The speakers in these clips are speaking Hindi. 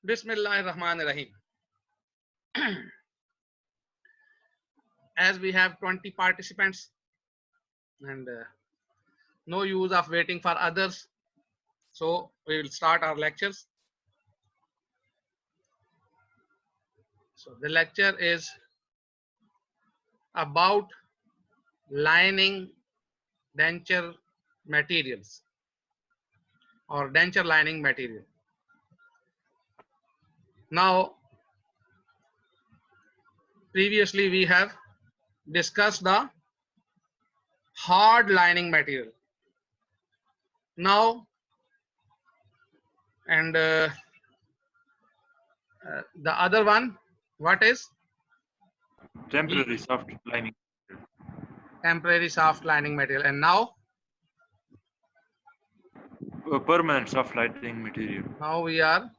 Bismillahirrahmanirrahim. As we have 20 participants and no use of waiting for others, so we will start our lectures. So the lecture is about lining denture materials or denture lining material. Now, previously we have discussed the hard lining material. Now, and the other one, what is? Temporary soft lining. Temporary soft lining material. And now? Permanent soft lining material. Now we are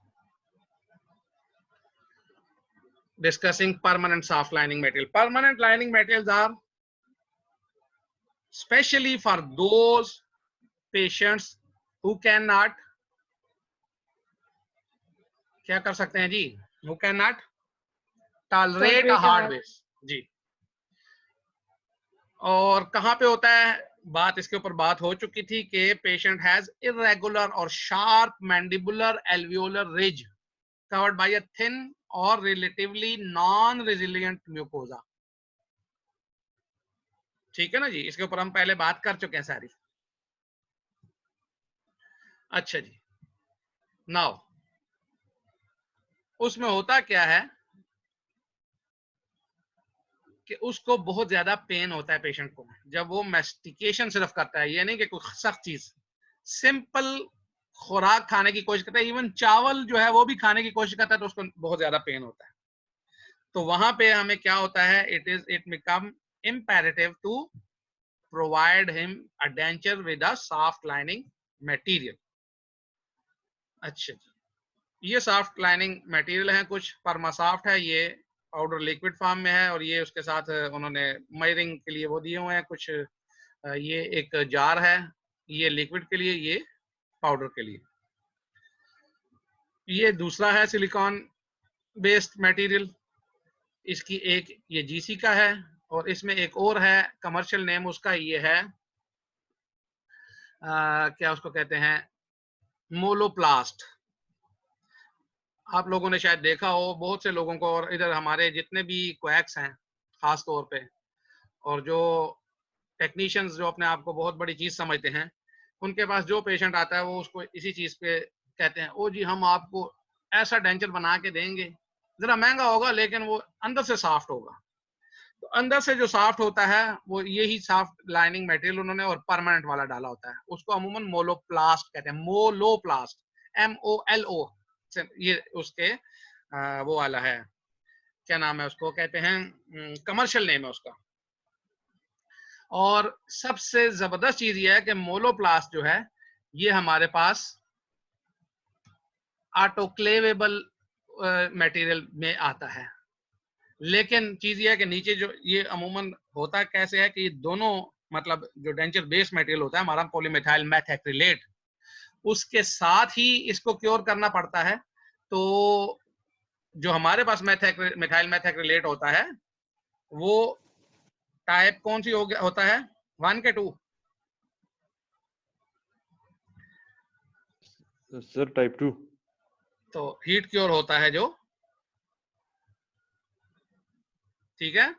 discussing permanent soft lining material. Permanent lining materials are specially for those patients who cannot, क्या कर सकते हैं जी, who cannot tolerate a hard base जी. और कहाँ पे होता है बात, इसके ऊपर बात हो चुकी थी कि पेशेंट हैज इरेगुलर और sharp mandibular alveolar ridge covered by a thin और रिलेटिवली नॉन रेजिलिएंट म्यूकोजा. ठीक है ना जी, इसके ऊपर हम पहले बात कर चुके हैं सारी. अच्छा जी, नाउ उसमें होता क्या है कि उसको बहुत ज्यादा पेन होता है पेशेंट को जब वो मैस्टिकेशन सिर्फ करता है. ये नहीं कि कोई सख्त चीज, सिंपल खुराक खाने की कोशिश करता है, इवन चावल जो है वो भी खाने की कोशिश करता है तो उसको बहुत ज्यादा पेन होता है. तो वहां पे हमें क्या होता है, it become imperative to provide him a denture with a soft lining material. अच्छा जी, ये सॉफ्ट लाइनिंग मटेरियल है, कुछ परमासॉफ्ट है, ये पाउडर लिक्विड फॉर्म में है और ये उसके साथ उन्होंने मयरिंग के लिए वो दिए हुए हैं कुछ. ये एक जार है, ये लिक्विड के लिए, ये पाउडर के लिए. ये दूसरा है सिलिकॉन बेस्ड मटेरियल, इसकी एक ये जीसी का है और इसमें एक और है कमर्शियल नेम उसका, ये है क्या उसको कहते हैं, मोलोप्लास्ट. आप लोगों ने शायद देखा हो बहुत से लोगों को, और इधर हमारे जितने भी क्वैक्स हैं खास तौर पे, और जो टेक्नीशियंस जो अपने आप को बहुत बड़ी चीज समझते हैं, उनके पास जो पेशेंट आता है वो उसको इसी चीज पे कहते हैं, ओ जी हम आपको ऐसा डेंचर बना के देंगे, जरा महंगा होगा लेकिन वो अंदर से सॉफ्ट होगा. तो अंदर से जो सॉफ्ट होता है वो यही सॉफ्ट लाइनिंग मटेरियल उन्होंने और परमानेंट वाला डाला होता है, उसको अमूमन मोलोप्लास्ट कहते हैं. मोलोप्लास्ट, MOLO, ये उसके वो वाला है, क्या नाम है उसको कहते हैं, कमर्शियल नेम है उसका. और सबसे जबरदस्त चीज ये है कि मोलोप्लास्ट जो है ये हमारे पास ऑटोक्लेवेबल मटेरियल में आता है. लेकिन चीज ये है कि नीचे जो ये अमूमन होता कैसे है कि ये दोनों मतलब जो डेंचर बेस मटेरियल होता है हमारा पॉलीमेथाइल मेथैक्रिलेट, उसके साथ ही इसको क्योर करना पड़ता है. तो जो हमारे पास मेथाइल मेथैक्रिलेट होता है वो टाइप कौन सी होता है, 1 के 2? Sir type 2. तो हीट क्योर होता है जो, ठीक है.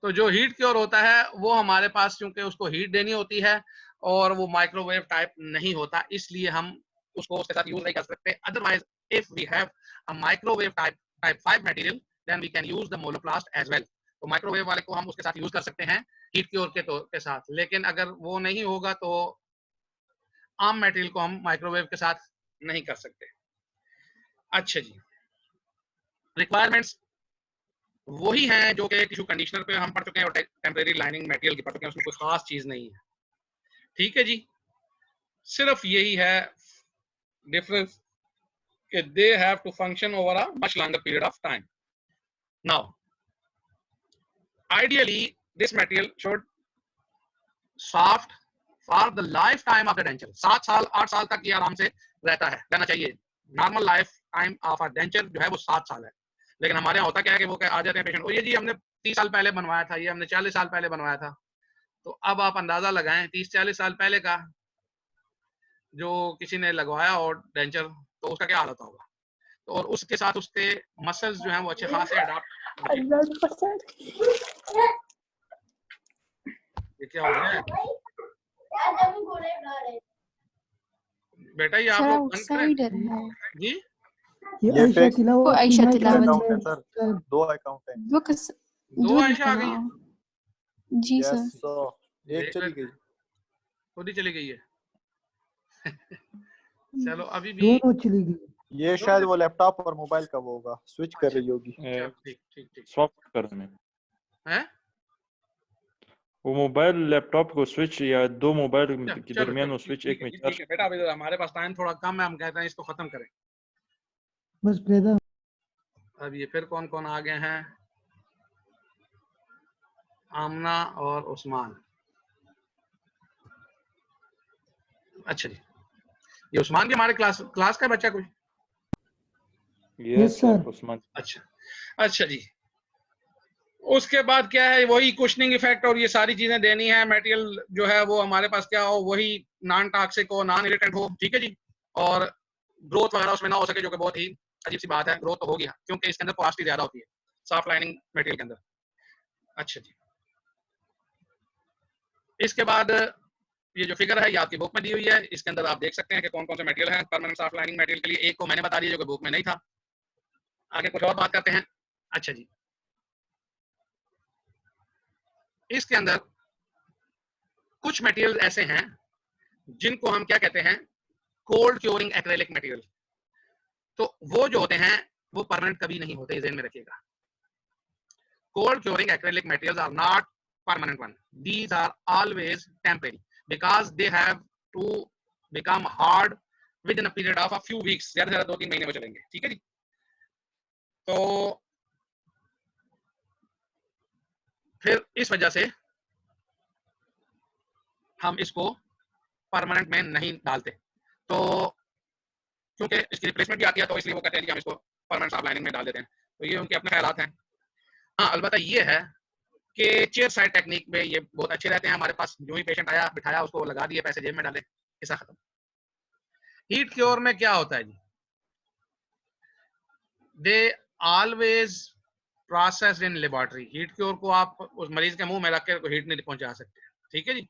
तो जो हीट क्योर होता है वो हमारे पास चूंकि उसको हीट देनी होती है और वो माइक्रोवेव टाइप नहीं होता, इसलिए हम उसको उसके साथ यूज नहीं कर सकते. Otherwise if we have a microwave type 5 material then we can use the Molloplast as well. तो माइक्रोवेव वाले को हम उसके साथ यूज कर सकते हैं हीट क्योर के साथ, लेकिन अगर वो नहीं होगा तो आम मटेरियल को हम माइक्रोवेव के साथ नहीं कर सकते. अच्छा जी, रिक्वायरमेंट्स वही हैं जो कि टिश्यू कंडीशनर पे हम पढ़ चुके हैं और टेम्परेरी लाइनिंग मटेरियल की पढ़ चुके हैं, उसमें कोई खास चीज नहीं है. ठीक है जी, सिर्फ यही है डिफरेंस कि they have to function over a much longer period of time. Now ideally this material should soft for the life time of the denture. 7 साल 8 साल तक ये आराम से रहता है, रहना चाहिए. Normal life time of a denture जो है वो 7 साल है। लेकिन हमारे यहाँ होता क्या है कि वो आ जाते हैं पेशेंट, ये जी हमने 30 साल पहले बनवाया था, ये हमने 40 साल पहले बनवाया था। तो अब आप अंदाजा लगाएं 30-40 साल पहले का जो किसी ने लगवाया और डेंचर, तो उसका क्या हाल होता होगा। तो और उसके साथ उसके मसल्स जो हैं वो अच्छे खासे अडाप्ट। ये क्या हो गया है बेटा, ये आप लोग बंद करें जी। ये आयशा वो आयशा तिलावत है सर, 2 अकाउंट हैं। वो किस 2 आयशा आ गई है? जी यस सर, सर, एक चली गई। खुद ही चली गई है। चलो अभी भी दोनों चली गई। ये शायद वो लैपटॉप और मोबाइल का वो होगा, स्विच कर रही होगी। चलो, ठीक ठीक ठीक स्वैप करने है। वो मोबाइल लैपटॉप को स्विच या दो मोबाइल के चलो दरमियान चलो वो स्विच ठीक एक है में जी, ठीक चार्ज। है बेटा, अभी हमारे पास टाइम थोड़ा कम है, हम कहते हैं इसको खत्म करें। बस बेटा, अब ये फिर कौन कौन आ गए हैं, आमना और उस्मान। अच्छा जी, ये उस्मान भी हमारे क्लास का बच्चा कोई। Yes sir Usman. अच्छा अच्छा जी। उसके बाद क्या है, वही कुशनिंग इफेक्ट और ये सारी चीजें देनी है। मटेरियल जो है वो हमारे पास क्या हो, वही नॉन टॉक्सिक हो, नॉन इरिटेंट हो, ठीक है जी। और ग्रोथ वगैरह उसमें ना हो सके, जो कि बहुत ही अजीब सी बात है। ग्रोथ तो होगी क्योंकि इसके अंदर पोरोसिटी ज्यादा होती है सॉफ्ट लाइनिंग मटेरियल के अंदर। अच्छा जी, इसके बाद ये जो फिगर है ये आपकी बुक में दी हुई है, इसके अंदर आप देख सकते हैं कि कौन कौन से मटेरियल है परमानेंट सॉफ्ट लाइनिंग मटेरियल के लिए। एक को मैंने बता दिया जो कि बुक में नहीं था। आगे कुछ और बात करते हैं। अच्छा जी, इसके अंदर कुछ मटेरियल ऐसे हैं जिनको हम क्या कहते हैं, कोल्ड क्योरिंग एक्रेलिक मटेरियल। तो वो जो होते हैं वो परमानेंट कभी नहीं होते, ध्यान में रखिएगा। Cold curing acrylic materials are not permanent one. These are always temporary because they have to become hard within a period of a few weeks. ज्यादा से ज्यादा 2-3 महीने में चलेंगे, ठीक है जी। तो फिर इस वजह से हम इसको परमानेंट में नहीं डालते। तो क्योंकि इसकी रिप्लेसमेंट भी आती है, तो इसलिए वो कहते हैं कि हम इसको परमानेंट सॉफ्ट लाइनिंग में डाल देते हैं। तो ये उनके अपने ख्यालात हैं। हाँ, अलबत्ता ये है कि चेयर साइड टेक्निक में ये बहुत अच्छे रहते हैं। हमारे पास जो ही पेशेंट आया, बिठाया, उसको लगा दिए, पैसे जेब में डाले, किस्सा खत्म। हीट क्योर में क्या होता है जी, they always processed in laboratory. Heat cure को आप उस मरीज के मुंह में रख के हीट नहीं पहुंचा सकते, ठीक है जी।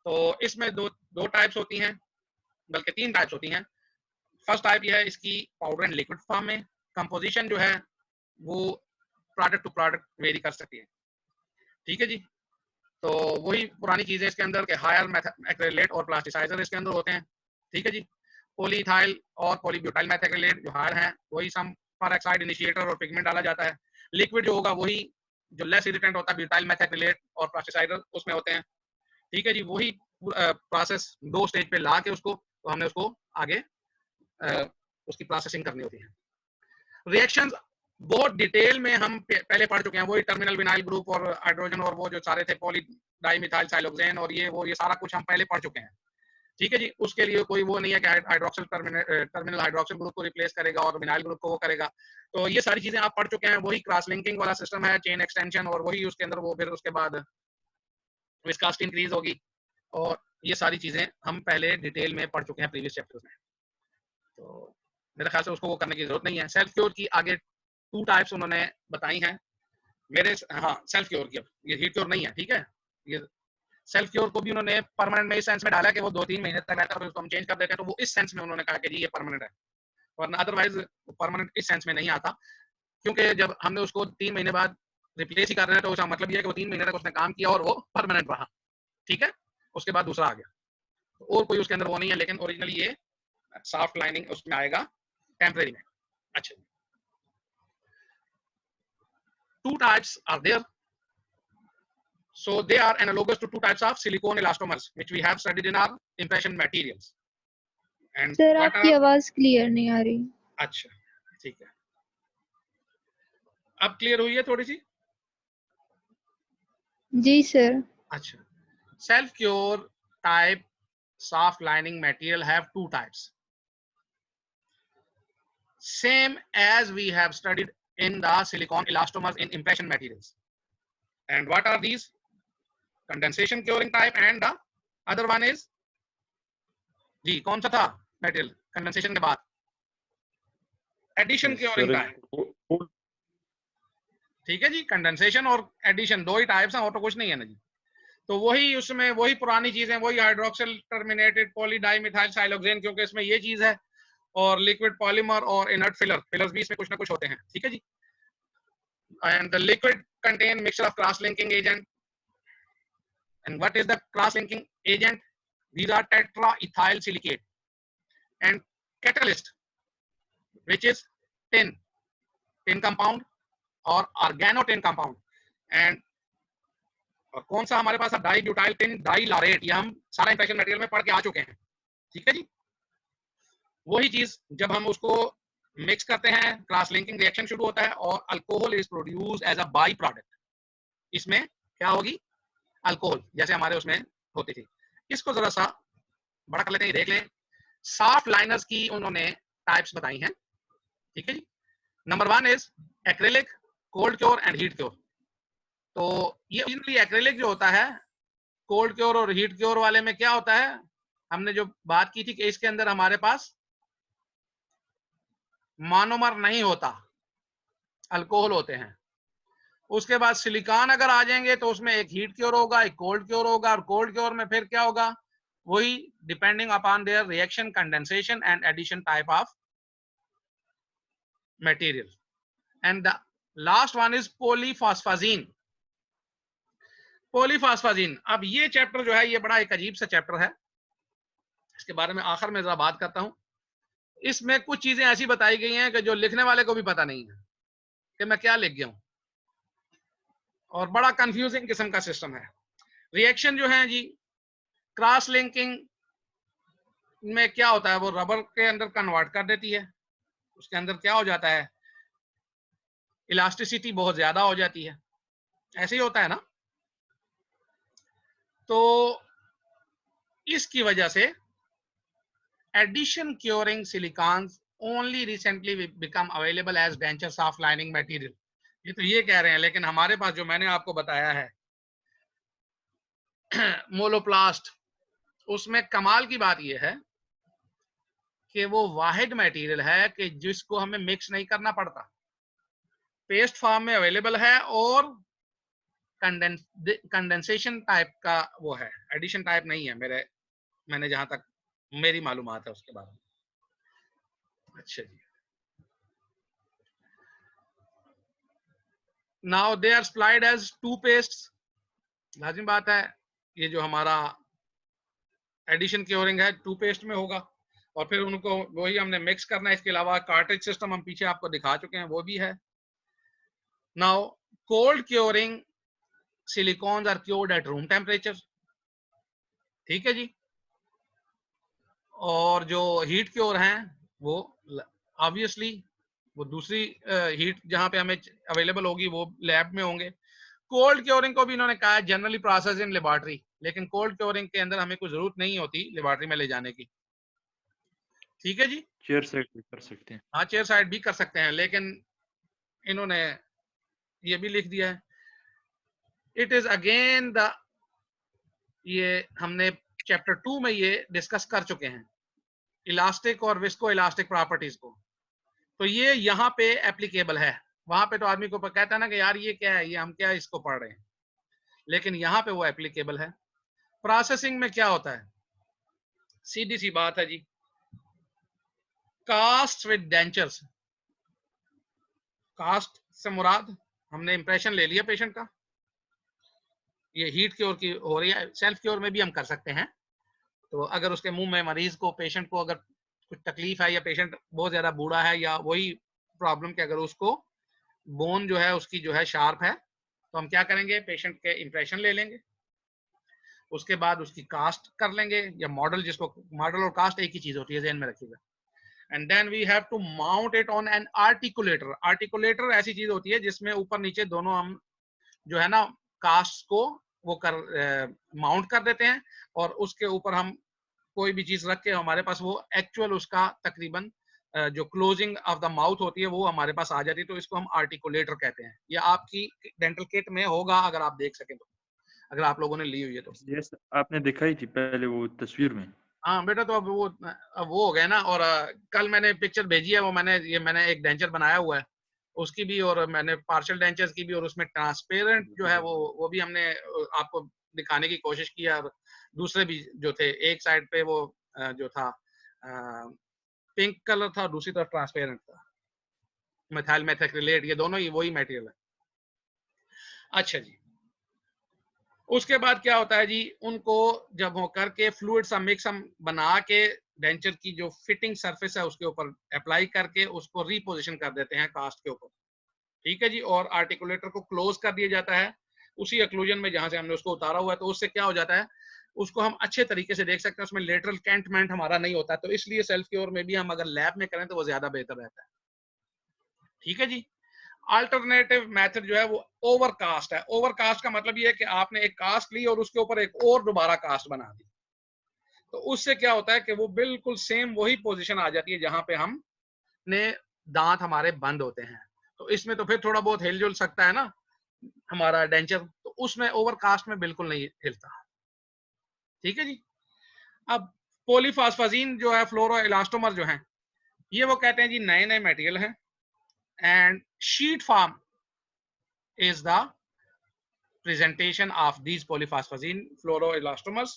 तो इसमें दो टाइप्स होती हैं, बल्कि 3 टाइप्स होती हैं। फर्स्ट टाइप ये है इसकी पाउडर एंड लिक्विड फॉर्म में। कंपोजिशन जो है वो प्रोडक्ट टू प्रोडक्ट वेरी कर सकती है, ठीक है जी। तो वही पुरानी चीजें इसके अंदर के हायर एक्रेलेट और प्लास्टिसाइजर इसके अंदर होते हैं, ठीक है जी। पॉलीथाइल और पॉलीब्यूटाइल मैथेक्रेलेट जो हायर हैं, वही सम पेरोक्साइड इनिशिएटर और पिगमेंट डाला जाता है। लिक्विड जो होगा वही जो लेस इरिटेंट होता है, ब्यूटाइल मैथेक्रेलेट और प्लास्टिसाइजर उसमें होते हैं, ठीक है जी। वही प्रोसेस 2 स्टेज पे ला के उसको, तो हमने उसको आगे उसकी प्रोसेसिंग करनी होती है। रिएक्शंस बहुत डिटेल में हम पहले पढ़ चुके हैं, वही टर्मिनल विनाइल ग्रुप और हाइड्रोजन और वो जो सारे थे, पॉली डाइमिथाइल साइलोक्सेन और ये सारा कुछ हम पहले पढ़ चुके हैं, ठीक है जी। उसके लिए कोई वो नहीं है कि हाइड्रोक्सिल टर्मिनल हाइड्रोक्सिल ग्रुप को रिप्लेस करेगा और विनाइल ग्रुप को वो करेगा। तो ये सारी चीजें आप पढ़ चुके हैं। वही क्रॉस लिंकिंग वाला सिस्टम है, चेन एक्सटेंशन, और वही उसके अंदर वो फिर उसके बाद विस्कोसिटी इंक्रीज होगी, और ये सारी चीजें हम पहले डिटेल में पढ़ चुके हैं प्रीवियस चैप्टर्स में। तो मेरे ख्याल से उसको वो करने की जरूरत नहीं है। सेल्फ क्योर की आगे 2 टाइप्स उन्होंने बताई हैं मेरे। हाँ, सेल्फ क्योर की, ये हीट क्योर नहीं है, ठीक है। ये सेल्फ क्योर को भी उन्होंने परमानेंट में इस सेंस में डाला कि वो 2-3 महीने तक रहता है, फिर उसको हम चेंज कर देते हैं। तो वो इस सेंस में उन्होंने कहा कि जी ये परमानेंट है, वरना अदरवाइज परमानेंट इस सेंस में नहीं आता। क्योंकि जब हमने उसको 3 महीने बाद रिप्लेस ही कर रहे हैं, तो उसका मतलब ये है कि वो 3 महीने तक उसने काम किया और वो परमानेंट रहा, ठीक है। उसके बाद दूसरा आ गया, और कोई उसके अंदर वो नहीं है। लेकिन ओरिजिनली ये सॉफ्ट लाइनिंग उसमें आएगा टेम्परेरी में। अच्छा, 2 types are there. So they are analogous to 2 types of silicone elastomers which we have studied in our impression materials. And sir आपकी आवाज क्लियर नहीं आ रही। अच्छा, ठीक है, अब क्लियर हुई है थोड़ी सी? जी सर। अच्छा, self cure type soft lining material have 2 types. same as we have studied in the silicon elastomers in impression materials. And what are these? Condensation curing type, and the other one is, जी कौन सा था मेटेरियल कंडेंसेशन के बाद? Addition curing type. ठीक है जी, कंडेंसेशन और एडिशन दो ही टाइप्स हैं और तो कुछ नहीं है ना जी। तो वही उसमें वही पुरानी चीजें, वही हाइड्रोक्सिल टर्मिनेटेड पॉलीडाइमिथाइल साइलोक्सेन, क्योंकि इसमें ये चीज है, और लिक्विड पॉलीमर और इनर्ट फिलर्स भी इसमें कुछ ना कुछ होते हैं। ठीक है जी। And the liquid contain mixture of cross linking agent. And what is the cross linking agent? These are tetraethyl silicate and catalyst, which is tin compound or organotin compound, and और कौन सा हमारे पास डाई ब्यूटाइल टिन डाइलारेट, ये हम सारा इंप्रेशन मटेरियल में पढ़ के आ चुके हैं। ठीक है जी। वही चीज जब हम उसको मिक्स करते हैं, क्रॉस लिंकिंग रिएक्शन शुरू होता है और alcohol is produced as a by product. इसमें क्या होगी? अल्कोहल, जैसे हमारे उसमें होती थी। इसको जरा सा बड़ा कर लेते हैं, देख लें। सॉफ्ट लाइनर्स की उन्होंने टाइप्स बताई हैं। ठीक है जी। Number 1 is acrylic, cold cure and heat cure. तो ये ओरिजिनली एक्रिलिक जो होता है, कोल्ड क्योर और हीट क्योर वाले में क्या होता है, हमने जो बात की थी कि इसके अंदर हमारे पास मोनोमर नहीं होता, अल्कोहल होते हैं। उसके बाद सिलिकॉन अगर आ जाएंगे तो उसमें एक हीट क्योर होगा, एक कोल्ड क्योर होगा, और कोल्ड क्योर में फिर क्या होगा? वही depending upon their reaction, condensation and addition type of material. And the last one is polyphosphazene. Polyphosphazene, अब ये चैप्टर जो है ये बड़ा एक अजीब सा चैप्टर है, इसके बारे में आखिर में जरा बात करता हूं। इसमें कुछ चीजें ऐसी बताई गई हैं कि जो लिखने वाले को भी पता नहीं है कि मैं क्या लिख गया हूं, और बड़ा कंफ्यूजिंग किस्म का सिस्टम है। रिएक्शन जो है जी, क्रॉस लिंकिंग में क्या होता है, वो रबर के अंदर कन्वर्ट कर देती है। उसके अंदर क्या हो जाता है? इलास्टिसिटी बहुत ज्यादा हो जाती है। ऐसे ही होता है ना। तो इसकी वजह से addition curing silicones only recently become available as denture soft lining material. ये तो ये कह रहे हैं, लेकिन हमारे पास जो मैंने आपको बताया है मोलोप्लास्ट, उसमें कमाल की बात यह है कि वो वाहिद मटेरियल है कि जिसको हमें मिक्स नहीं करना पड़ता, पेस्ट फॉर्म में अवेलेबल है, और कंडेंसेशन टाइप का वो है, एडिशन टाइप नहीं है, मैंने जहां तक मेरी मालूमात है उसके बारे में। अच्छा जी। Now they are supplied as two paste. लाजिम बात है, ये जो हमारा एडिशन क्योरिंग है टू पेस्ट में होगा, और फिर उनको वही हमने मिक्स करना है। इसके अलावा कार्ट्रिज सिस्टम हम पीछे आपको दिखा चुके हैं, वो भी है। Now cold curing silicones are cured at room temperature. ठीक है जी। और जो हीट क्योर हैं वो ऑब्वियसली वो दूसरी हीट जहां पे हमें अवेलेबल होगी वो लैब में होंगे। कोल्ड क्योरिंग को भी इन्होंने कहा है जनरली प्रोसेस इन लेबोरेटरी, लेकिन कोल्ड क्योरिंग के अंदर हमें कोई जरूरत नहीं होती लेबोरेटरी में ले जाने की। ठीक है जी। चेयर साइड भी कर सकते हैं। हाँ, चेयर साइड भी कर सकते हैं, लेकिन इन्होंने ये भी लिख दिया है इट इज अगेन द, ये हमने चैप्टर 2 में ये डिस्कस कर चुके हैं, इलास्टिक और विस्को इलास्टिक प्रॉपर्टीज को। तो ये यहाँ पे एप्लीकेबल है। वहां पे तो आदमी को कहता है ना कि यार ये क्या है, ये हम क्या इसको पढ़ रहे हैं, लेकिन यहाँ पे वो एप्लीकेबल है। प्रोसेसिंग में क्या होता है? सीधी सी बात है जी, कास्ट विद डेंचर्स। कास्ट से मुराद हमने इंप्रेशन ले लिया पेशेंट का, ये हीट क्योर की हो रही है, सेल्फ क्योर में भी हम कर सकते हैं। तो अगर उसके मुंह में मरीज को, पेशेंट को अगर कुछ तकलीफ है, या पेशेंट बहुत ज्यादा बूढ़ा है, या वही प्रॉब्लम कि अगर उसको बोन जो है उसकी जो है शार्प है, तो हम क्या करेंगे, पेशेंट के इंप्रेशन ले लेंगे, उसके बाद उसकी कास्ट कर लेंगे, या मॉडल, जिसको मॉडल और कास्ट एक ही चीज होती है, ध्यान में रखिएगा। And then we have to mount it on an articulator. Articulator ऐसी चीज होती है जिसमें ऊपर नीचे दोनों हम जो है ना कास्ट को वो कर माउंट कर देते हैं, और उसके ऊपर हम कोई भी चीज रख के हमारे पास वो एक्चुअल उसका तकरीबन जो क्लोजिंग ऑफ द माउथ होती है वो हमारे पास आ जाती है, तो इसको हम आर्टिकुलेटर कहते हैं। ये आपकी डेंटल किट में होगा अगर आप देख सकें तो, अगर आप लोगों ने ली हुई है तो। यस, आपने दिखाई थी पहले वो तस्वीर में। हाँ बेटा, तो अब वो हो गया ना। और कल मैंने पिक्चर भेजी है, वो मैंने एक डेंचर बनाया हुआ है उसकी भी, और मैंने पार्शियल डेंचर्स की भी, और उसमें ट्रांसपेरेंट जो है वो भी हमने आपको दिखाने की कोशिश की है। और दूसरे भी जो थे, एक साइड पे वो जो था पिंक कलर था, दूसरी तरफ ट्रांसपेरेंट था, मिथाइल मेथाक्रिलेट, ये दोनों ही वही मटेरियल है। अच्छा जी, उसके बाद क्या होता है जी, उनको जब हो करके फ्लूइड सा मिक्स हम बना के डेंचर की जो फिटिंग सरफेस है उसके ऊपर अप्लाई करके उसको रीपोजिशन कर देते हैं कास्ट के ऊपर, ठीक है जी। और आर्टिकुलेटर को क्लोज कर दिया जाता है उसी एक्लूजन में जहां से हमने उसको उतारा हुआ है। तो उससे क्या हो जाता है, उसको हम अच्छे तरीके से देख सकते हैं, उसमें लेटरल कैंटमेंट हमारा नहीं होता। तो इसलिए सेल्फ क्योर में भी हम अगर लैब में करें तो वो ज्यादा बेहतर रहता है, ठीक है जी। अल्टरनेटिव मेथड जो है वो ओवरकास्ट है। ओवरकास्ट का मतलब ये है कि आपने एक कास्ट ली और उसके ऊपर एक और दोबारा कास्ट बना दी, तो उससे क्या होता है कि वो बिल्कुल सेम वही पोजीशन आ जाती है जहां पे हम ने दांत हमारे बंद होते हैं। तो इसमें तो फिर थोड़ा बहुत हिल जुल सकता है ना हमारा डेंचर, तो उसमें ओवरकास्ट में बिल्कुल नहीं हिलता, ठीक है जी। अब पॉलीफॉस्फाजीन जो है, फ्लोरो इलास्टोमर जो है, ये वो कहते हैं जी नए नए मटेरियल हैं, and sheet form is the presentation of these polyphosphazine fluoroelastomers,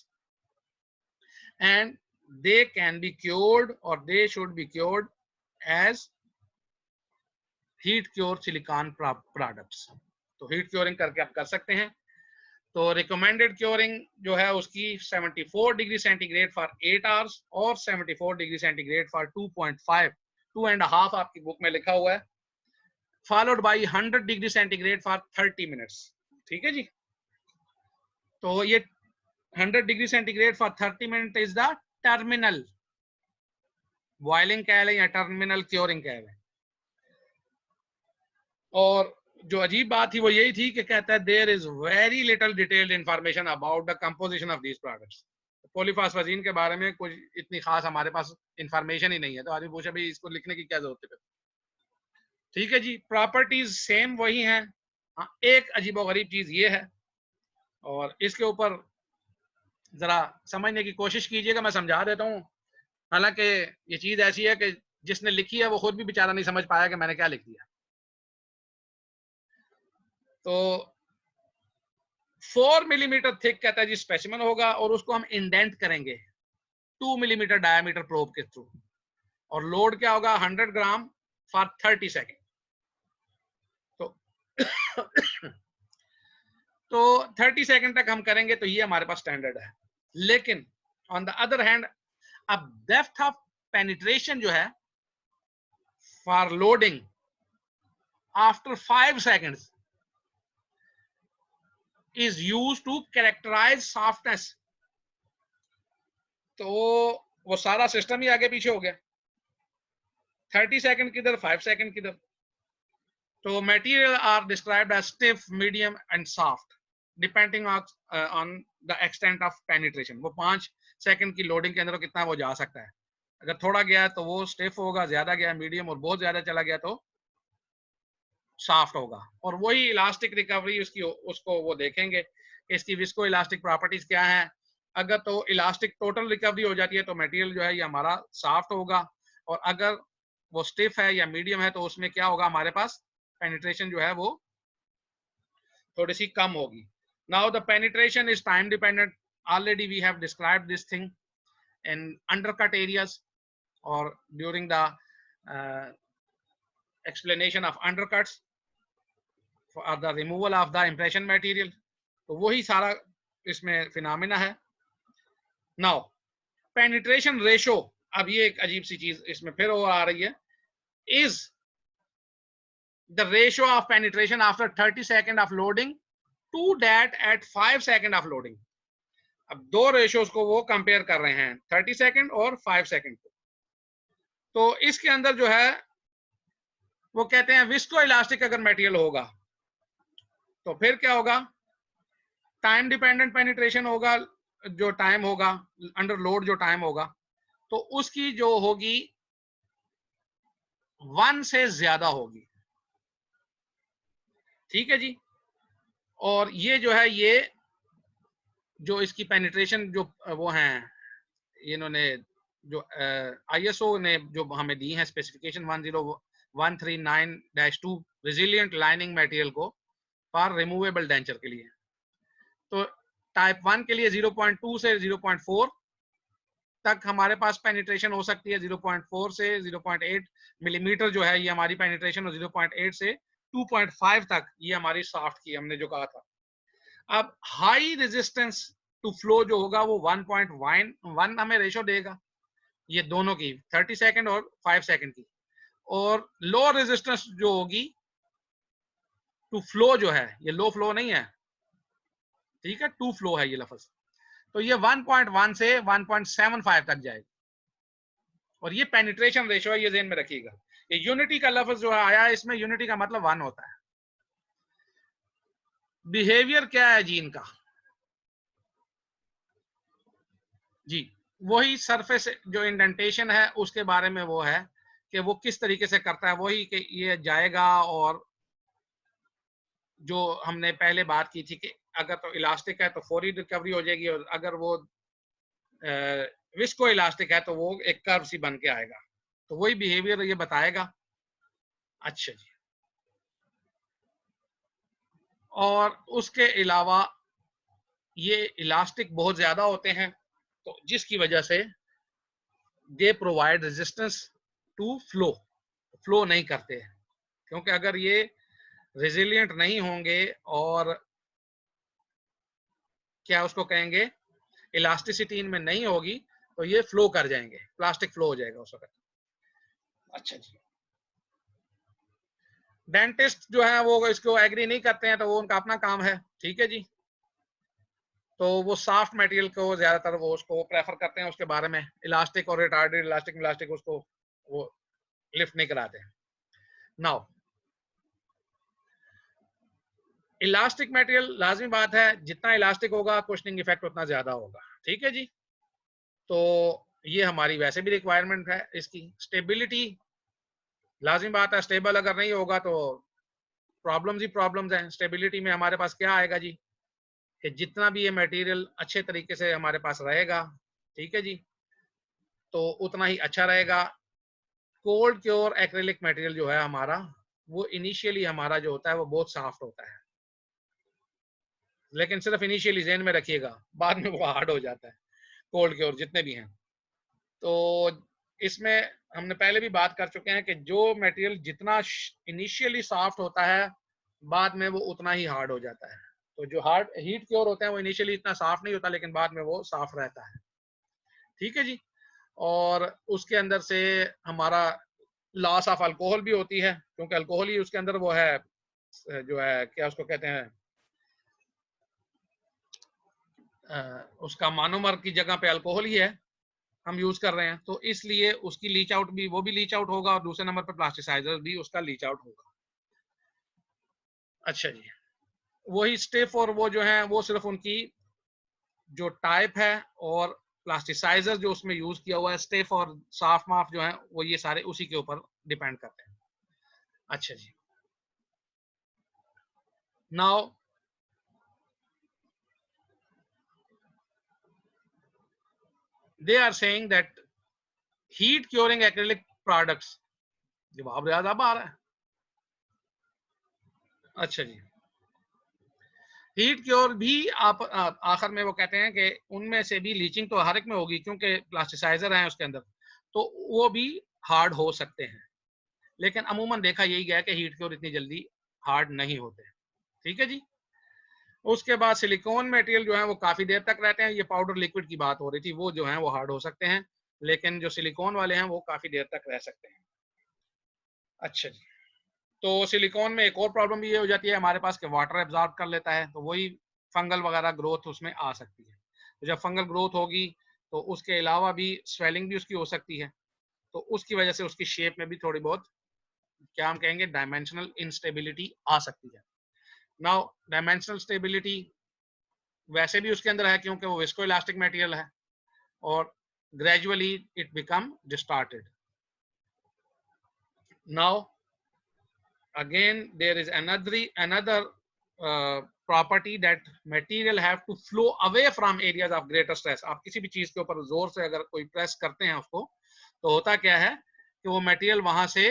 and they can be cured or they should be cured as heat cure silicon products। तो हीट क्योरिंग करके आप कर सकते हैं। तो रिकमेंडेड क्योरिंग जो है उसकी 74 डिग्री सेंटीग्रेड फॉर 8 आवर्स और 74 डिग्री सेंटीग्रेड फॉर 2.5 2.5 आपकी बुक में लिखा हुआ है, followed by 100 degree centigrade for 30 minutes, ठीक है जी। तो ये 100 degree centigrade for 30 minute is the terminal boiling कह लें या टर्मिनल क्योरिंग कह लें। और जो अजीब बात थी वो यही थी कि कहता है there is very little detailed information about the composition of these products. Polyphosphazene के बारे में कुछ इतनी खास हमारे पास इंफॉर्मेशन ही नहीं है। तो आदमी पूछे भाई इसको लिखने की क्या जरूरत है, ठीक है जी। प्रॉपर्टीज सेम वही हैं, हाँ एक अजीबोगरीब चीज ये है, और इसके ऊपर जरा समझने की कोशिश कीजिएगा, मैं समझा देता हूँ। हालांकि ये चीज ऐसी है कि जिसने लिखी है वो खुद भी बेचारा नहीं समझ पाया कि मैंने क्या लिख दिया। तो 4 मिलीमीटर थिक कहता है जी स्पेसिमेन होगा, और उसको हम इंडेंट करेंगे 2 मिलीमीटर डायमीटर प्रोब के थ्रू, और लोड क्या होगा 100 ग्राम फॉर 30 सेकेंड। तो 30 सेकेंड तक हम करेंगे, तो ये हमारे पास स्टैंडर्ड है। लेकिन ऑन द अदर हैंड अब डेप्थ ऑफ पेनिट्रेशन जो है for loading after 5 seconds is used to characterize softness। तो वो सारा सिस्टम ही आगे पीछे हो गया, 30 सेकंड किधर 5 सेकंड किधर। तो material are described as stiff, medium and soft depending on the extent of penetration. वो 5 सेकंड की लोडिंग के अंदर कितना वो जा सकता है। अगर थोड़ा गया तो वो स्टिफ होगा, ज्यादा गया मीडियम, और बहुत ज्यादा चला गया तो सॉफ्ट होगा। और वही इलास्टिक रिकवरी उसको वो देखेंगे कि इसकी विस्को इलास्टिक प्रॉपर्टीज क्या हैं। अगर तो इलास्टिक टोटल रिकवरी हो जाती है तो मटेरियल जो है ये हमारा सॉफ्ट होगा, और अगर वो स्टिफ है या मीडियम है तो उसमें क्या होगा, हमारे पास पेनिट्रेशन जो है वो थोड़ी सी कम होगी। Now the penetration is time dependent. Already we have described this thing in undercut areas और during the explanation of undercuts for the removal of the impression material। तो वही सारा इसमें फिनोमेना है। नाउ पेनिट्रेशन रेशो, अब ये एक अजीब सी चीज इसमें फिर और आ रही है, is the ratio of penetration after 30 second of loading to that at 5 second of loading. अब दो रेशोज को वो कंपेयर कर रहे हैं, 30 सेकेंड और 5 सेकेंड को। तो इसके अंदर जो है वो कहते हैं विस्को इलास्टिक अगर मटेरियल होगा तो फिर क्या होगा, टाइम डिपेंडेंट पेनिट्रेशन होगा। जो टाइम होगा अंडर लोड, जो टाइम होगा तो उसकी जो होगी 1 से ज्यादा होगी, ठीक है जी। और ये जो है, ये जो इसकी पेनिट्रेशन जो वो हैं, इन्होंने जो आईएसओ ने जो हमें दी है स्पेसिफिकेशन 10139-2 रेजिलिएंट लाइनिंग मटेरियल को फॉर रिमूवेबल डेंचर के लिए, तो टाइप 1 के लिए 0.2 से 0.4 तक हमारे पास पेनिट्रेशन हो सकती है। 0.4 से 0.8 मिलीमीटर जो है ये हमारी पेनिट्रेशन, और 0.8 से 2.5 तक ये हमारी सॉफ्ट की, हमने जो कहा था। अब हाई रेजिस्टेंस टू फ्लो जो होगा वो 1.1 हमें रेशो देगा, ये दोनों की 30 सेकंड और 5 सेकंड की। और लो रेजिस्टेंस जो होगी टू फ्लो जो है, ये लो फ्लो नहीं है, ठीक है, टू फ्लो है ये लफ्ज, तो ये 1.1 से 1.75 तक जाएगी। और ये पेनिट्रेशन रेशो है, ये ज़हन में रखिएगा। ये यूनिटी का लफ्ज जो आया है इसमें, यूनिटी का मतलब 1 होता है। बिहेवियर क्या है जी इनका? जी वही सरफेस जो इंडेंटेशन है उसके बारे में वो है कि वो किस तरीके से करता है, वही कि ये जाएगा। और जो हमने पहले बात की थी कि अगर तो इलास्टिक है तो फौरी रिकवरी हो जाएगी, और अगर वो विस्को इलास्टिक है तो वो एक कर्व सी बन के आएगा, तो वही बिहेवियर ये बताएगा। अच्छा जी, और उसके अलावा ये इलास्टिक बहुत ज्यादा होते हैं, तो जिसकी वजह से they provide resistance to flow, flow नहीं करते हैं, क्योंकि अगर ये रेजिलिएंट नहीं होंगे और क्या उसको कहेंगे, इलास्टिसिटी इनमें नहीं होगी, तो ये फ्लो कर जाएंगे, प्लास्टिक फ्लो हो जाएगा उस वक्त। अच्छा जी, डेंटिस्ट जो है वो इसको एग्री नहीं करते हैं, तो वो उनका अपना काम है, ठीक है जी। तो वो सॉफ्ट मटेरियल को ज्यादातर वो उसको प्रेफर करते हैं, उसके बारे में इलास्टिक और रिटार्डेड इलास्टिक उसको वो लिफ्ट नहीं कराते हैं। नाउ इलास्टिक मटेरियल लाजमी बात है, जितना इलास्टिक होगा कुशनिंग इफेक्ट उतना ज्यादा होगा, ठीक है जी। तो ये हमारी वैसे भी रिक्वायरमेंट है। इसकी स्टेबिलिटी लाजमी बात है, स्टेबल अगर नहीं होगा तो प्रॉब्लम्स ही प्रॉब्लम्स हैं। स्टेबिलिटी में हमारे पास क्या आएगा जी, कि जितना भी ये मटेरियल अच्छे तरीके से हमारे पास रहेगा, ठीक है जी, तो उतना ही अच्छा रहेगा। कोल्ड क्योर एक्रिलिक मटेरियल जो है हमारा, वो इनिशियली हमारा जो होता है वो बहुत सॉफ्ट होता है, लेकिन सिर्फ इनिशियली ज़हन में रखिएगा, बाद में वो हार्ड हो जाता है। कोल्ड क्योर जितने भी हैं, तो इसमें हमने पहले भी बात कर चुके हैं कि जो मटेरियल जितना इनिशियली सॉफ्ट होता है, बाद में वो उतना ही हार्ड हो जाता है। तो जो हार्ड हीट क्योर होते हैं वो इनिशियली इतना सॉफ्ट नहीं होता, लेकिन बाद में वो सॉफ्ट रहता है, ठीक है जी। और उसके अंदर से हमारा लॉस ऑफ अल्कोहल भी होती है, क्योंकि अल्कोहल ही उसके अंदर वो है, जो है क्या उसको कहते हैं, उसका मोनोमर की जगह पे अल्कोहल ही है हम यूज कर रहे हैं, तो इसलिए उसकी लीच आउट भी, वो भी लीच आउट होगा, और दूसरे नंबर पर प्लास्टिसाइजर भी उसका लीच आउट होगा। अच्छा जी, वही स्टिफ और वो जो है वो सिर्फ उनकी जो टाइप है, और प्लास्टिसाइजर जो उसमें यूज किया हुआ है, स्टिफ और सॉफ्ट माफ जो है वो ये सारे उसी के ऊपर डिपेंड करते हैं। अच्छा जी, now they are saying that heat curing acrylic products, जवाब याद अब आ रहा है। अच्छा जी, हीट क्योर भी आप आखिर में वो कहते हैं कि उनमें से भी लीचिंग तो हर एक में होगी, क्योंकि प्लास्टिसाइजर है उसके अंदर, तो वो भी हार्ड हो सकते हैं, लेकिन अमूमन देखा यही गया कि हीट क्योर इतनी जल्दी हार्ड नहीं होते, ठीक है जी। उसके बाद सिलिकॉन मटेरियल जो है वो काफी देर तक रहते हैं। ये पाउडर लिक्विड की बात हो रही थी, वो जो है वो हार्ड हो सकते हैं, लेकिन जो सिलिकॉन वाले हैं वो काफी देर तक रह सकते हैं। अच्छा जी, तो सिलिकॉन में एक और प्रॉब्लम भी ये हो जाती है हमारे पास कि वाटर एब्जॉर्ब कर लेता है, तो वही फंगल वगैरह ग्रोथ उसमें आ सकती है। तो जब फंगल ग्रोथ होगी तो उसके अलावा भी स्वेलिंग भी उसकी हो सकती है, तो उसकी वजह से उसकी शेप में भी थोड़ी बहुत, क्या हम कहेंगे, डायमेंशनल इंस्टेबिलिटी आ सकती है। नाउ डायमेंशनल स्टेबिलिटी वैसे भी उसके अंदर है, क्योंकि वो विस्को इलास्टिक मटेरियल है, और gradually it become distorted. Now again there is another property that material have to flow away from areas of greater stress. आप किसी भी चीज के ऊपर जोर से अगर कोई प्रेस करते हैं उसको, तो होता क्या है कि वो मटेरियल वहां से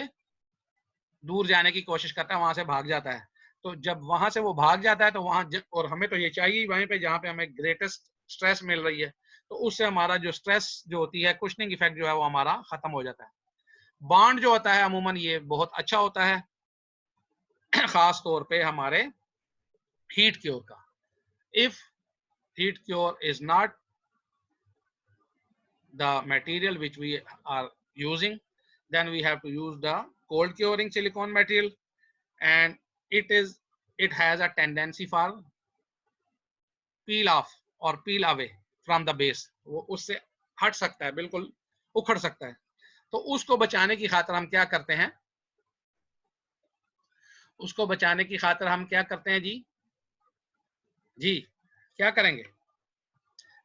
दूर जाने की कोशिश करता है, वहां से भाग जाता है। तो जब वहां से वो भाग जाता है तो वहां और हमें तो ये चाहिए वहीं पे जहाँ पे हमें ग्रेटेस्ट स्ट्रेस मिल रही है, तो उससे हमारा जो स्ट्रेस जो होती है, कुशनिंग इफेक्ट जो है वो हमारा खत्म हो जाता है। बॉन्ड जो होता है अमूमन ये बहुत अच्छा होता है खास तौर पे हमारे हीट क्योर का। If heat cure is not the material which we are using, then we have to use the cold curing silicone material, and it has a tendency for peel off or peel away from the base. वो उससे हट सकता है, बिल्कुल उखड़ सकता है। तो उसको बचाने की खातिर हम क्या करते हैं, उसको बचाने की खातिर हम क्या करते हैं जी, जी क्या करेंगे?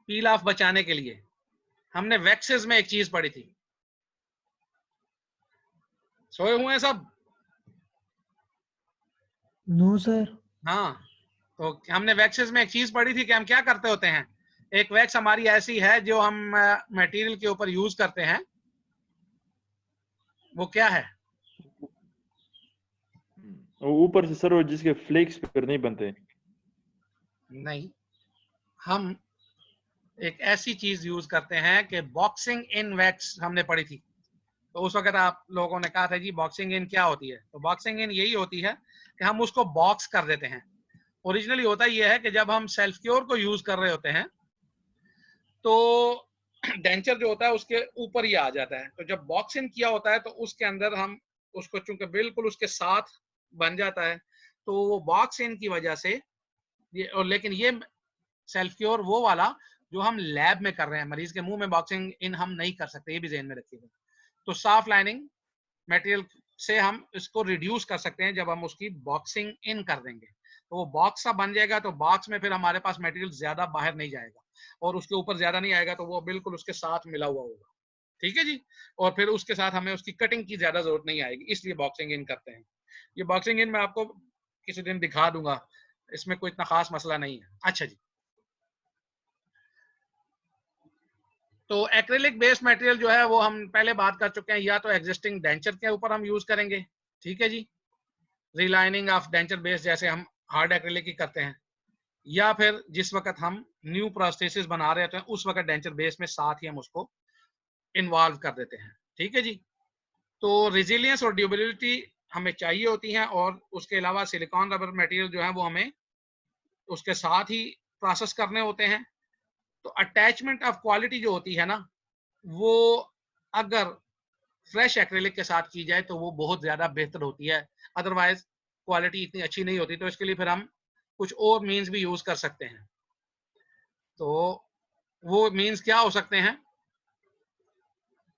पील ऑफ बचाने के लिए हमने वैक्सेस में एक चीज पढ़ी थी, सोए हुए हैं सब? No sir. हाँ, तो हमने वैक्सेस में एक चीज पढ़ी थी कि हम क्या करते होते हैं, एक वैक्स हमारी ऐसी है जो हम मटेरियल के ऊपर यूज करते हैं, वो क्या है? ऊपर से सर वो जिसके फ्लेक्स पर नहीं बनते। नहीं, हम एक ऐसी चीज यूज करते हैं कि बॉक्सिंग इन वैक्स हमने पढ़ी थी। तो उस वक्त आप लोगों ने कहा था जी बॉक्सिंग इन क्या होती है, तो बॉक्सिंग इन यही होती है कि हम उसको बॉक्स कर देते हैं। ओरिजिनली होता यह है कि जब हम सेल्फ क्योर को यूज कर रहे होते हैं तो डेंचर जो होता है उसके ऊपर ही आ जाता है, तो जब बॉक्स इन किया होता है तो उसके अंदर हम उसको चूंकि बिल्कुल उसके साथ बन जाता है, तो वो बॉक्स इन की वजह से ये, और लेकिन ये सेल्फ क्योर वो वाला जो हम लैब में कर रहे हैं, मरीज के मुंह में बॉक्सिंग इन हम नहीं कर सकते, ये भी ध्यान में रखिएगा। तो सॉफ्ट लाइनिंग मटेरियल से हम इसको रिड्यूस कर सकते हैं जब हम उसकी बॉक्सिंग इन कर देंगे, तो वो बॉक्स सा बन जाएगा, तो बॉक्स में फिर हमारे पास मटेरियल ज्यादा बाहर नहीं जाएगा और उसके ऊपर ज्यादा नहीं आएगा, तो वो बिल्कुल उसके साथ मिला हुआ होगा। ठीक है जी, और फिर उसके साथ हमें उसकी कटिंग की ज्यादा जरूरत नहीं आएगी, इसलिए बॉक्सिंग इन करते हैं। ये बॉक्सिंग इन मैं आपको किसी दिन दिखा दूंगा, इसमें कोई इतना खास मसला नहीं है। अच्छा जी, तो एक्रेलिक बेस्ड मटेरियल जो है वो हम पहले बात कर चुके हैं, या तो एग्जिस्टिंग डेंचर के ऊपर हम यूज करेंगे, ठीक है जी, रिलाइनिंग ऑफ डेंचर बेस जैसे हम हार्ड एक्रेलिक की करते हैं, या फिर जिस वक्त हम न्यू प्रोस्थेसिस बना रहे होते हैं उस वक्त डेंचर बेस में साथ ही हम उसको इन्वॉल्व कर देते हैं। ठीक है जी, तो रेजिलियंस और ड्यूरेबिलिटी हमें चाहिए होती है, और उसके अलावा सिलिकॉन रबर मटेरियल जो है वो हमें उसके साथ ही प्रोसेस करने होते हैं। तो अटैचमेंट ऑफ क्वालिटी जो होती है ना, वो अगर फ्रेश एक्रेलिक के साथ की जाए तो वो बहुत ज्यादा बेहतर होती है, अदरवाइज क्वालिटी इतनी अच्छी नहीं होती। तो इसके लिए फिर हम कुछ और मीन्स भी यूज कर सकते हैं। तो वो मीन्स क्या हो सकते हैं,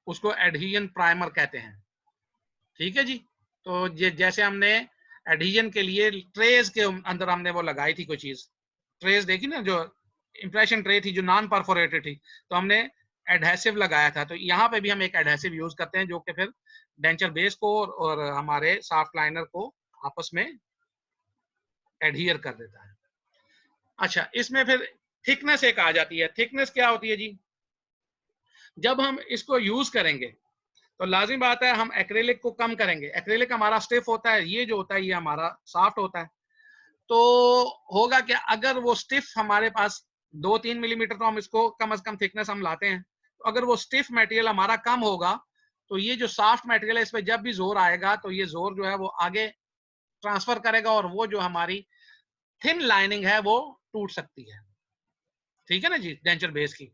उसको एडहीजन प्राइमर कहते हैं। ठीक है जी, तो ये जैसे हमने एडहीजन के लिए ट्रेस के अंदर हमने वो लगाई थी कोई चीज, ट्रेस देखी ना, जो इंप्रेशन ट्रे थी जो नॉन परफोरेटेड थी, तो हमने एडहेसिव लगाया था। तो यहाँ पे भी हम एक एडहेसिव यूज करते हैं जो कि फिर डेंचर बेस को और हमारे सॉफ्ट लाइनर को आपस में एडहियर कर देता है। अच्छा, इसमें फिर थिकनेस एक आ जाती है। थिकनेस क्या होती है जी, जब हम इसको यूज करेंगे तो लाजिमी बात है हम एक्रेलिक को कम करेंगे। एक्रेलिक हमारा स्टिफ होता है, ये जो होता है ये हमारा सॉफ्ट होता है। तो होगा कि अगर वो स्टिफ हमारे पास 2-3 मिलीमीटर, तो हम इसको कम से कम थिकनेस हम लाते हैं, तो अगर वो स्टिफ मटेरियल हमारा कम होगा तो ये जो सॉफ्ट मटेरियल है इस पर जब भी जोर आएगा तो ये जोर जो है वो आगे ट्रांसफर करेगा और वो जो हमारी थिन लाइनिंग है वो टूट सकती है। ठीक है ना जी, डेंचर बेस की।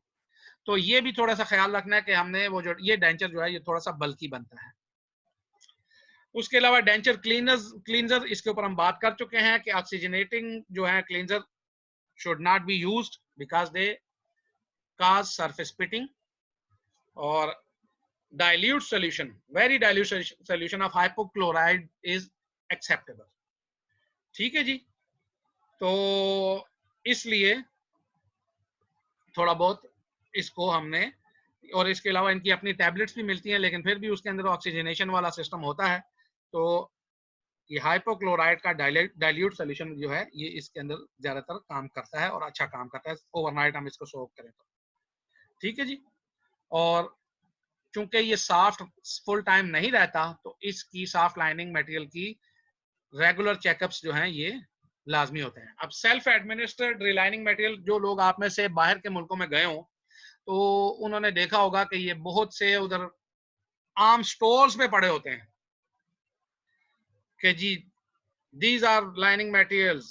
तो ये भी थोड़ा सा ख्याल रखना है कि हमने वो जो ये डेंचर जो है ये थोड़ा सा बल्कि बनता है। उसके अलावा डेंचर क्लींजर इसके ऊपर हम बात कर चुके हैं कि ऑक्सीजनेटिंग जो है cleanser should not be used because they cause surface pitting, or dilute solution, very dilute solution of hypochlorite is acceptable। ठीक है जी, तो इसलिए थोड़ा बहुत इसको हमने, और इसके अलावा इनकी अपनी टैबलेट्स भी मिलती हैं, लेकिन फिर भी उसके अंदर ऑक्सीजनेशन वाला सिस्टम होता है, तो ये हाइपोक्लोराइड का डाइल्यूट सोल्यूशन जो है ये इसके अंदर ज्यादातर काम करता है और अच्छा काम करता है ओवरनाइट हम इसको सोक करें तो। ठीक है जी। और चूंकि ये सॉफ्ट फुल टाइम नहीं रहता तो इसकी सॉफ्ट लाइनिंग मटेरियल की रेगुलर चेकअप्स जो हैं ये लाजमी होते हैं। अब सेल्फ एडमिनिस्टर्ड रिलाइनिंग मटेरियल, जो लोग आप में से बाहर के मुल्कों में गए हों तो उन्होंने देखा होगा कि ये बहुत से उधर आम स्टोर्स में पड़े होते हैं कि जी these are lining materials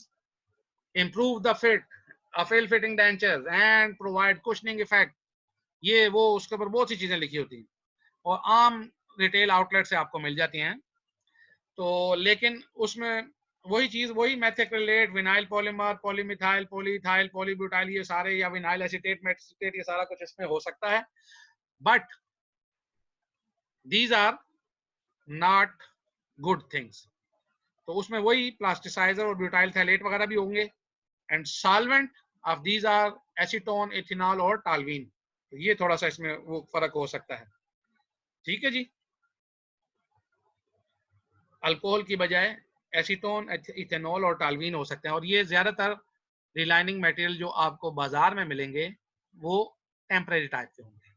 improve the fit of ill fitting dentures and provide cushioning effect, ये वो उसके ऊपर बहुत सी चीजें लिखी होती हैं और आम रिटेल आउटलेट से आपको मिल जाती हैं। तो लेकिन उसमें वही चीज, वही मेथिक्रिलेट, विनाइल पॉलीमर, पॉलीमिथाइल, पॉलीइथाइल, पॉलीब्यूटाइल, ये सारे, या विनाइल एसीटेट, मेटसिटेट, ये सारा कुछ इसमें हो सकता है, but these are not good things। तो उसमें वही प्लास्टिसाइजर और ब्यूटाइल थैलेट वगैरह भी होंगे and solvent of these are acetone, ethanol और टालवीन। तो ये थोड़ा सा इसमें वो फर्क हो सकता है। ठीक है जी। अल्कोहल की बजाय एसीटोन, इथेनॉल और टालवीन हो सकते हैं और ये ज्यादातर रिलाइनिंग मटेरियल जो आपको बाजार में मिलेंगे वो टेम्परेरी टाइप के होंगे।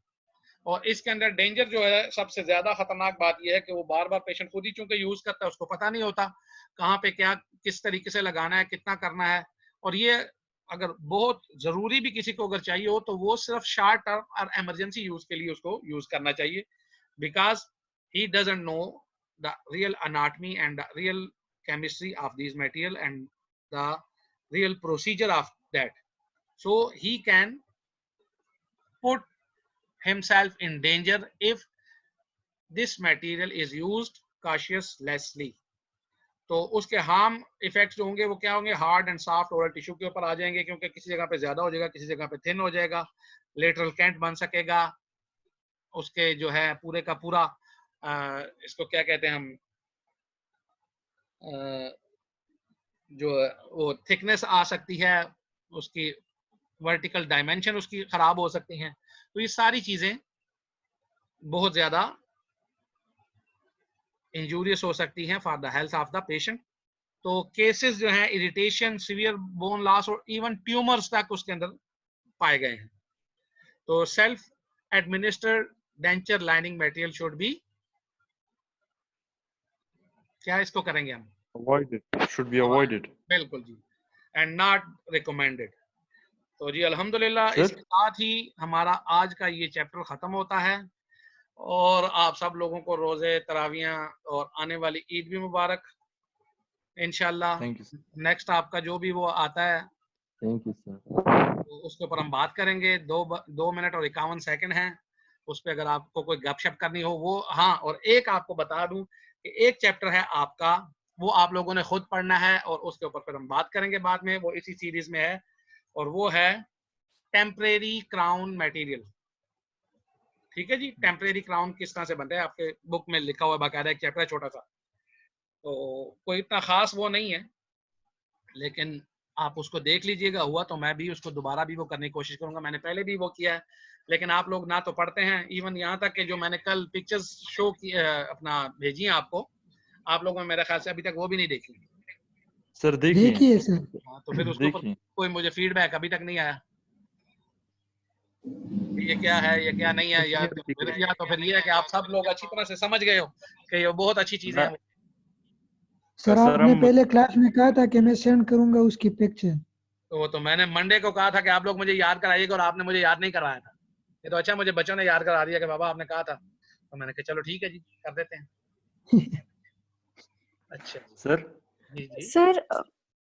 और इसके अंदर डेंजर जो है, सबसे ज्यादा खतरनाक बात यह है कि वो बार बार पेशेंट खुद ही चूंकि यूज करता है, उसको पता नहीं होता कहाँ पे क्या किस तरीके से लगाना है, कितना करना है। और ये अगर बहुत जरूरी भी किसी को अगर चाहिए हो तो वो सिर्फ शॉर्ट टर्म और इमरजेंसी यूज के लिए उसको यूज करना चाहिए, because he doesn't know the real anatomy and the real chemistry of this material and the real procedure of that, so he can put himself in danger if this material is used cautiously। तो उसके हार्म इफेक्ट्स जो होंगे वो क्या होंगे, hard and soft oral tissue के ऊपर आ जाएंगे, क्योंकि किसी जगह पे ज्यादा हो जाएगा, किसी जगह पे थिन हो जाएगा, लेटरल कैंट बन सकेगा, उसके जो है पूरे का पूरा इसको क्या कहते हैं हम, जो वो थिकनेस आ सकती है, उसकी वर्टिकल डायमेंशन उसकी खराब हो सकती हैं। तो ये सारी चीजें बहुत ज्यादा इंजूरियस हो सकती हैं for the health of the patient. तो केसेस जो हैं इरिटेशन, सीवियर बोन लॉस और इवन ट्यूमर्स तक उसके अंदर पाए गए हैं। तो self administered denture lining material should be, क्या इसको करेंगे हम, Avoided. Should be avoided. बिल्कुल जी, एंड नॉट रिकमेंडेड। तो जी अल्हम्दुलिल्लाह, Sir? इसके साथ ही हमारा आज का ये चैप्टर खत्म होता है और आप सब लोगों को रोजे तरावियां और आने वाली ईद भी मुबारक इंशाल्लाह। Thank you, sir. नेक्स्ट आपका जो भी वो आता है Thank you, sir. तो उसके ऊपर हम बात करेंगे। 2 मिनट और 51 सेकंड हैं, उस पर अगर आपको कोई गपशप करनी हो वो। हाँ, और एक आपको बता दूं कि एक चैप्टर है आपका, वो आप लोगों ने खुद पढ़ना है और उसके ऊपर फिर हम बात करेंगे बाद में, वो इसी सीरीज में है और वो है टेम्परेरी क्राउन मटेरियल। ठीक है जी, टेम्परेरी क्राउन किस तरह से बनता है, आपके बुक में लिखा हुआ बाकायदा, एक चैप्टर है छोटा सा, तो कोई इतना खास वो नहीं है, लेकिन आप उसको देख लीजिएगा। हुआ तो मैं भी उसको दोबारा भी वो करने की कोशिश करूंगा, मैंने पहले भी वो किया है, लेकिन आप लोग ना तो पढ़ते हैं। इवन यहाँ तक कि जो मैंने कल पिक्चर्स शो की अपना भेजी है आपको, आप लोगों ने मेरे ख्याल से अभी तक वो भी नहीं देखी। सर देखिए। देखिए सर, हाँ, तो फिर उसके ऊपर देखिए। कोई मुझे फीडबैक अभी तक नहीं आया, ये क्या है ये क्या नहीं है, या तो फिर ये है कि आप सब लोग अच्छी तरह से समझ गए हो कि ये बहुत अच्छी चीज है। सर आपने पहले क्लास में कहा था कि मैं सेंड करूंगा उसकी पिक्चर, तो वो तो मैंने मंडे को कहा था कि आप लोग मुझे याद कराइएगा और आपने मुझे याद नहीं कराया था। ये तो अच्छा मुझे बच्चों ने याद करा दिया कि बाबा आपने कहा था, तो मैंने कहा चलो ठीक है जी, कर देते हैं। अच्छा सर जी जी सर